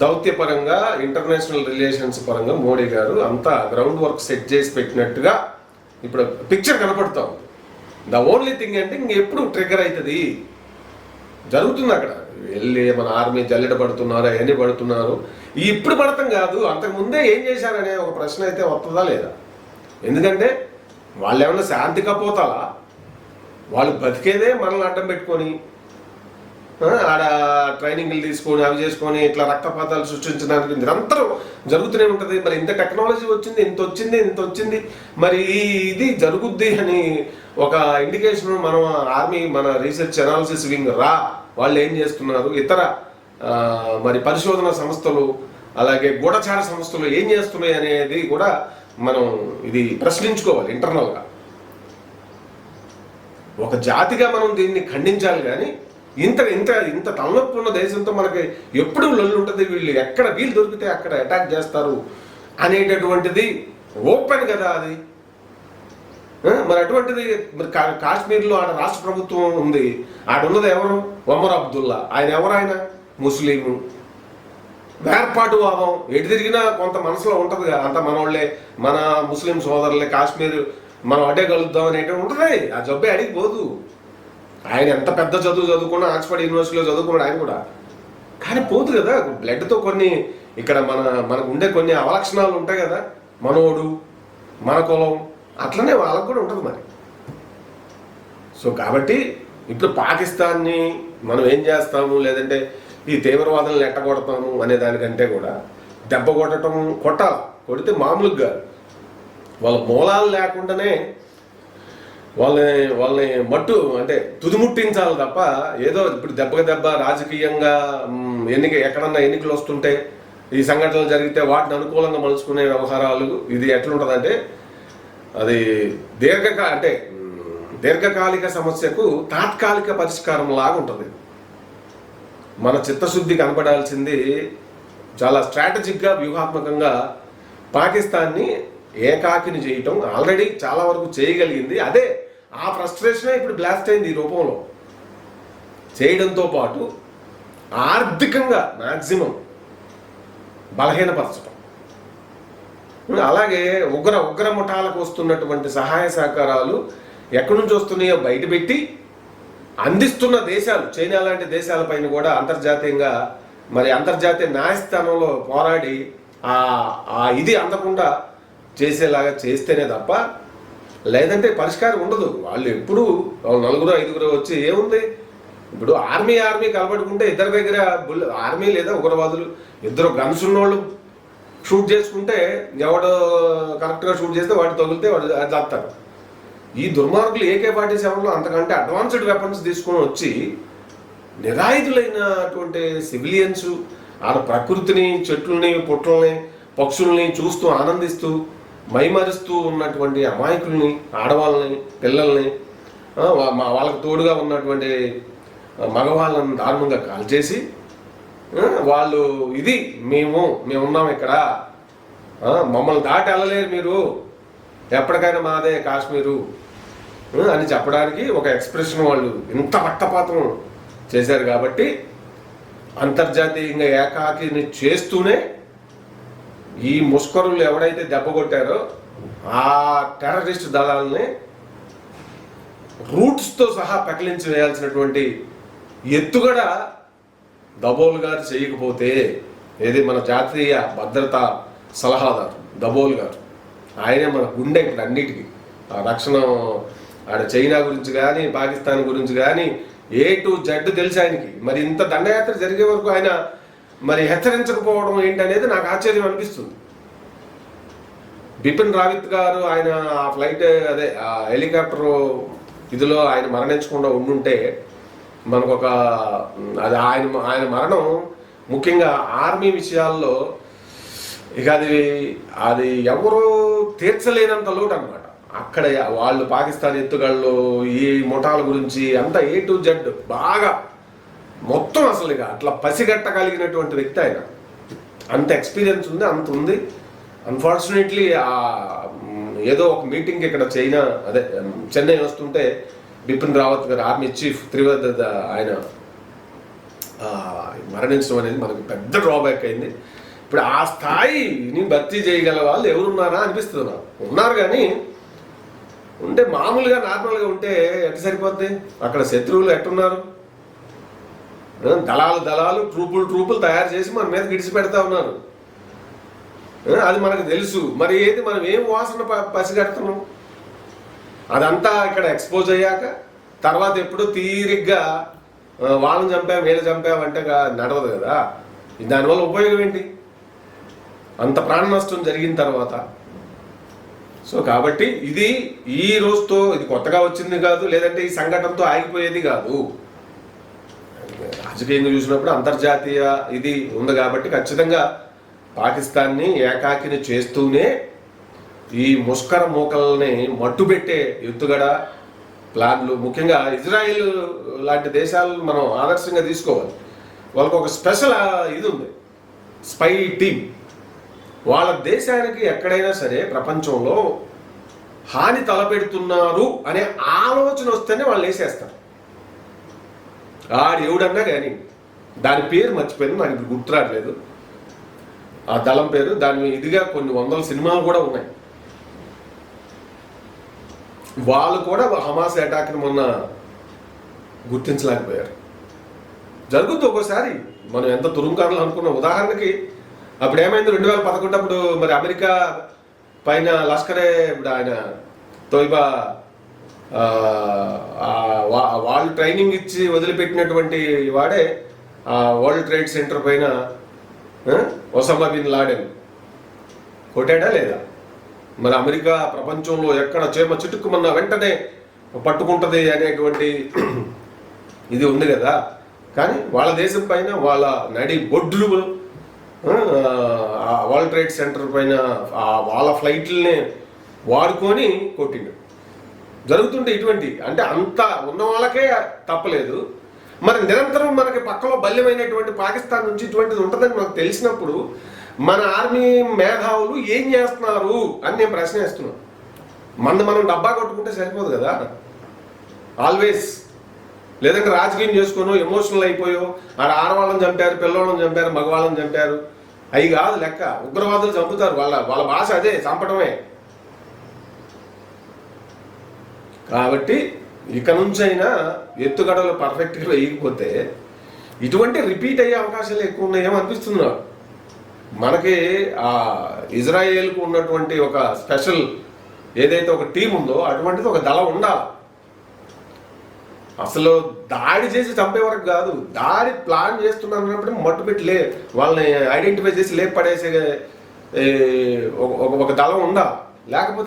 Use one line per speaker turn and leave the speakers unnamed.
దౌత్యపరంగా international relations పరంగా మోడీ గారు అంతా గ్రౌండ్ వర్క్ సెట్ చేసి పెట్టినట్టుగా ఇప్పుడు పిక్చర్ కనపడుతూ ఉంది. ద ఓన్లీ థింగ్ అంటే ఇంకెప్పుడు ట్రిగర్ అవుతుంది జరుగుతుంది అక్కడ వెళ్ళి మన ఆర్మీ జల్లెడ పడుతున్నారు, అవన్నీ పడుతున్నారు. ఇప్పుడు పడతాం కాదు, అంతకుముందే ఏం చేశారనే ఒక ప్రశ్న అయితే వస్తుందా లేదా? ఎందుకంటే వాళ్ళు ఏమన్నా శాంతి కపోతాలా? వాళ్ళు బతికేదే మనల్ని అడ్డం పెట్టుకొని ఆడ ట్రైనింగ్లు తీసుకొని అవి చేసుకొని ఇట్లా రక్తపాతాలు సృష్టించడానికి నిరంతరం జరుగుతూనే ఉంటుంది. మరి ఇంత టెక్నాలజీ వచ్చింది, ఇంత వచ్చింది, మరి ఇది జరుగుద్ది అని ఒక ఇండికేషన్ మనం ఆర్మీ మన రీసెర్చ్ అనాలిసిస్ వింగ్ వాళ్ళు ఏం చేస్తున్నారు, ఇతర మరి పరిశోధన సంస్థలు అలాగే గూఢచార సంస్థలు ఏం చేస్తున్నాయి అనేది కూడా మనం ఇది ప్రశ్నించుకోవాలి ఇంటర్నల్గా. ఒక జాతిగా మనం దీన్ని ఖండించాలి. కానీ ఇంత ఇంత ఇంత తలనొప్పి ఉన్న దేశంతో మనకి ఎప్పుడు లొల్లు ఉంటుంది. వీళ్ళు ఎక్కడ వీలు దొరికితే అక్కడ అటాక్ చేస్తారు అనేటటువంటిది ఓపెన్ కదా అది. మరి అటువంటిది మరి కాశ్మీర్లో ఆడ రాష్ట్ర ప్రభుత్వం ఉంది, ఆడున్నది ఎవరు? ఒమర్ అబ్దుల్లా. ఆయన ఎవరు? ఆయన ముస్లిము. వేర్పాటు వాదం ఎటు తిరిగినా కొంత మనసులో ఉంటుంది కదా, అంత మనోళ్ళే మన ముస్లిం సోదరులే, కాశ్మీర్ మనం అడ్డే కలుద్దాం అనేటి ఉంటుంది. ఆ జబ్బే అడిగి పోదు. ఆయన ఎంత పెద్ద చదువు చదువుకున్నా, ఆక్స్ఫర్డ్ యూనివర్సిటీలో చదువుకున్నాడు ఆయన కూడా, కానీ పోదు కదా. బ్లడ్తో కొన్ని ఇక్కడ మనకు ఉండే కొన్ని అవలక్షణాలు ఉంటాయి కదా, మనోడు మన కులం అట్లనే వాళ్ళకు కూడా ఉంటుంది మరి. సో కాబట్టి ఇప్పుడు పాకిస్తాన్ని మనం ఏం చేస్తాము, లేదంటే ఈ తీవ్రవాదులను ఎట్టగొడతాము అనే దానికంటే కూడా దెబ్బ కొట్టాలి. కొడితే మామూలుగా వాళ్ళ మూలాలు లేకుండానే వాళ్ళని మట్టు అంటే తుదిముట్టించాలి తప్ప ఏదో ఇప్పుడు దెబ్బ రాజకీయంగా ఎక్కడన్నా ఎన్నికలు వస్తుంటే ఈ సంఘటనలు జరిగితే వాటిని అనుకూలంగా మలుచుకునే వ్యవహారాలు ఇది ఎట్లుంటుందంటే అది దీర్ఘకాలిక సమస్యకు తాత్కాలిక పరిష్కారం లాగా ఉంటుంది. మన చిత్తశుద్ధి కనపడాల్సింది చాలా స్ట్రాటజిక్గా వ్యూహాత్మకంగా పాకిస్తాన్ని ఏకాకిని చేయటం ఆల్రెడీ చాలా వరకు చేయగలిగింది. అదే ఆ ఫ్రస్ట్రేషనే ఇప్పుడు బ్లాస్ట్ అయింది ఈ రూపంలో చేయడంతో పాటు ఆర్థికంగా మ్యాక్సిమం బలహీనపరచడం. అలాగే ఉగ్ర ముఠాలకు వస్తున్నటువంటి సహాయ సహకారాలు ఎక్కడి నుంచి వస్తున్నాయో బయటపెట్టి అందిస్తున్న దేశాలు చైనా లాంటి దేశాలపైన కూడా అంతర్జాతీయంగా మరి అంతర్జాతీయ న్యాయస్థానంలో పోరాడి ఇది అందకుండా చేసేలాగా చేస్తేనే తప్ప లేదంటే పరిష్కారం ఉండదు. వాళ్ళు ఎప్పుడు నలుగురు ఐదుగురు వచ్చి ఏముంది, ఇప్పుడు ఆర్మీ కలబడుకుంటే ఇద్దరి దగ్గర ఆర్మీ లేదా ఉగ్రవాదులు ఇద్దరు గన్స్ ఉన్నోళ్ళు షూట్ చేసుకుంటే ఎవడు కరెక్ట్గా షూట్ చేస్తే వాడు తగిలితే వాడు చేస్తారు. ఈ దుర్మార్గులు AK-47లో అంతకంటే అడ్వాన్స్డ్ వెపన్స్ తీసుకొని వచ్చి నిరాయుధులైనటువంటి సివిలియన్స్ ఆ ప్రకృతిని, చెట్లని, పుట్లని, పక్షుల్ని చూస్తూ ఆనందిస్తూ మైమరుస్తూ ఉన్నటువంటి అమాయకుల్ని, ఆడవాళ్ళని, పిల్లల్ని, వాళ్ళకు తోడుగా ఉన్నటువంటి మగవాళ్ళని దారుణంగా కాల్చేసి వాళ్ళు ఇది మేమున్నాం ఇక్కడ, మమ్మల్ని దాటి వెళ్ళలేరు మీరు, ఎప్పటికైనా మాదే కాశ్మీరు అని చెప్పడానికి ఒక ఎక్స్ప్రెషన్ వాళ్ళు ఇంత రక్తపాతం చేశారు. కాబట్టి అంతర్జాతీయంగా ఏకాకిని చేస్తూనే ఈ ముష్కరులు ఎవడైతే దెబ్బ కొట్టారో ఆ టెర్రరిస్ట్ దళాలని రూట్స్తో సహా పెకలించి వేయాల్సినటువంటి ఎత్తుగడ దబోల్ గారు చేయకపోతే, ఏది మన జాతీయ భద్రతా సలహాదారు దబోల్ గారు, ఆయనే మన గుండె ఇప్పుడు అన్నిటికీ రక్షణ, ఆడ చైనా గురించి కానీ పాకిస్తాన్ గురించి కానీ A to Z తెలిసి ఆయనకి. మరి ఇంత దండయాత్ర జరిగే వరకు ఆయన మరి హెచ్చరించకపోవడం ఏంటనేది నాకు ఆశ్చర్యం అనిపిస్తుంది. బిపిన్ రావిత్ గారు ఆయన ఆ ఫ్లైట్ అదే ఆ హెలికాప్టర్ ఇదిలో ఆయన మరణించకుండా ఉండుంటే మనకొక అది ఆయన మరణం ముఖ్యంగా ఆర్మీ విషయాల్లో ఇక అది ఎవరూ తీర్చలేనంత లోటు అనమాట. అక్కడ వాళ్ళు పాకిస్తాన్ ఎత్తుగాళ్ళు ఈ ముఠాల గురించి అంతా A to Z బాగా మొత్తం అసలు ఇక అట్లా పసిగట్టగలిగినటువంటి వ్యక్తి ఆయన. అంత ఎక్స్పీరియన్స్ ఉంది, అంత ఉంది. అన్ఫార్చునేట్లీ ఏదో ఒక మీటింగ్ ఇక్కడ చెన్నై వస్తుంటే బిపిన్ రావత్ గారు ఆర్మీ చీఫ్ ఆయన మరణించడం అనేది మనకు పెద్ద డ్రాబ్యాక్ అయింది. ఇప్పుడు ఆ స్థాయిని భర్తీ చేయగల వాళ్ళు ఎవరున్నారా అనిపిస్తుంది నాకు. ఉన్నారు కానీ ఉంటే మామూలుగా నార్మల్గా ఉంటే ఎట్ట సరిపోద్ది? అక్కడ శత్రువులు ఎట్టున్నారు? దళాలు ట్రూపులు తయారు చేసి మన మీద గిడిచి పెడతా ఉన్నారు. అది మనకు తెలుసు. మరి ఏది మనం ఏం వాసన పసిగడుతున్నాం? అదంతా ఇక్కడ ఎక్స్పోజ్ అయ్యాక తర్వాత ఎప్పుడు తీరిగ్గా వాళ్ళని చంపాం వీళ్ళు చంపామంటే నడవదు కదా. దానివల్ల ఉపయోగం ఏంటి? అంత ప్రాణ నష్టం జరిగిన తర్వాత. సో కాబట్టి ఇది ఈ రోజుతో ఇది కొత్తగా వచ్చింది కాదు, లేదంటే ఈ సంఘటనతో ఆగిపోయేది కాదు. రాజకీయంగా చూసినప్పుడు అంతర్జాతీయ ఇది ఉంది కాబట్టి ఖచ్చితంగా పాకిస్తాన్ని ఏకాకిని చేస్తూనే ఈ ముష్కర మూకల్ని మట్టుబెట్టే ఎత్తుగడ ప్లాన్లు, ముఖ్యంగా ఇజ్రాయిల్ లాంటి దేశాలను మనం ఆదర్శంగా తీసుకోవాలి. వాళ్ళకు ఒక స్పెషల్ ఇది ఉంది, స్పై టీమ్. వాళ్ళ దేశానికి ఎక్కడైనా సరే ప్రపంచంలో హాని తలపెడుతున్నారు అనే ఆలోచన వస్తేనే వాళ్ళు వేసేస్తారు. ఎవడన్నా కానీ దాని పేరు మర్చిపోయింది, నాకు ఇప్పుడు గుర్తురాట్లేదు ఆ దళం పేరు. దాని ఇదిగా కొన్ని వందల సినిమాలు కూడా ఉన్నాయి. వాళ్ళు కూడా హమాస్ అటాక్ని మొన్న గుర్తించలేకపోయారు. జరుగుతుంది ఒక్కోసారి. మనం ఎంత తురుంకారులు అనుకున్నాం. ఉదాహరణకి అప్పుడు ఏమైంది 2011 అప్పుడు మరి అమెరికా పైన లష్కరే ఇప్పుడు ఆయన తోయిబా వాళ్ళు ట్రైనింగ్ ఇచ్చి వదిలిపెట్టినటువంటి వాడే వరల్డ్ ట్రేడ్ సెంటర్ పైన ఒసామా బిన్ లాడెన్ కొట్టాడా లేదా? మరి అమెరికా ప్రపంచంలో ఎక్కడ చేమ చిటుక్కుమన్నా వెంటనే పట్టుకుంటుంది అనేటువంటి ఇది ఉంది కదా. కానీ వాళ్ళ దేశం పైన వాళ్ళ నడి బొడ్లు వరల్డ్ ట్రేడ్ సెంటర్ పైన వాళ్ళ ఫ్లైట్లనే వాడుకొని కొట్టిండు. జరుగుతుంటే ఇటువంటి అంటే అంత ఉన్న వాళ్ళకే తప్పలేదు. మరి నిరంతరం మనకి పక్కలో బల్యమైనటువంటి పాకిస్తాన్ నుంచి ఇటువంటిది ఉంటుందని మనకు తెలిసినప్పుడు మన ఆర్మీ మేధావులు ఏం చేస్తున్నారు అని నేను ప్రశ్న వేస్తున్నాను. మనం డబ్బా కొట్టుకుంటే సరిపోదు కదా ఆల్వేస్. లేదంటే రాజకీయం చేసుకోను ఎమోషనల్ అయిపోయో ఆడవాళ్ళని చంపారు, పిల్లవాళ్ళని చంపారు, మగవాళ్ళని చంపారు, అవి కాదు లెక్క. ఉగ్రవాదులు చంపుతారు, వాళ్ళ భాష అదే, చంపడమే. కాబట్టి ఇక నుంచైనా ఎత్తుగడలు పర్ఫెక్ట్గా వేయకపోతే ఇటువంటి రిపీట్ అయ్యే అవకాశాలు ఎక్కువ ఉన్నాయేమో అనిపిస్తుంది నాకు. మనకి ఆ ఇజ్రాయేల్కు ఉన్నటువంటి ఒక స్పెషల్ ఏదైతే ఒక టీం ఉందో అటువంటిది ఒక దళం ఉండాలి. అసలు దాడి చేసి చంపే వరకు కాదు, దాడి ప్లాన్ చేస్తున్నప్పుడు మట్టు పెట్టి వాళ్ళని ఐడెంటిఫై చేసి పడేసే ఒక దళం ఉండాలి. లేకపోతే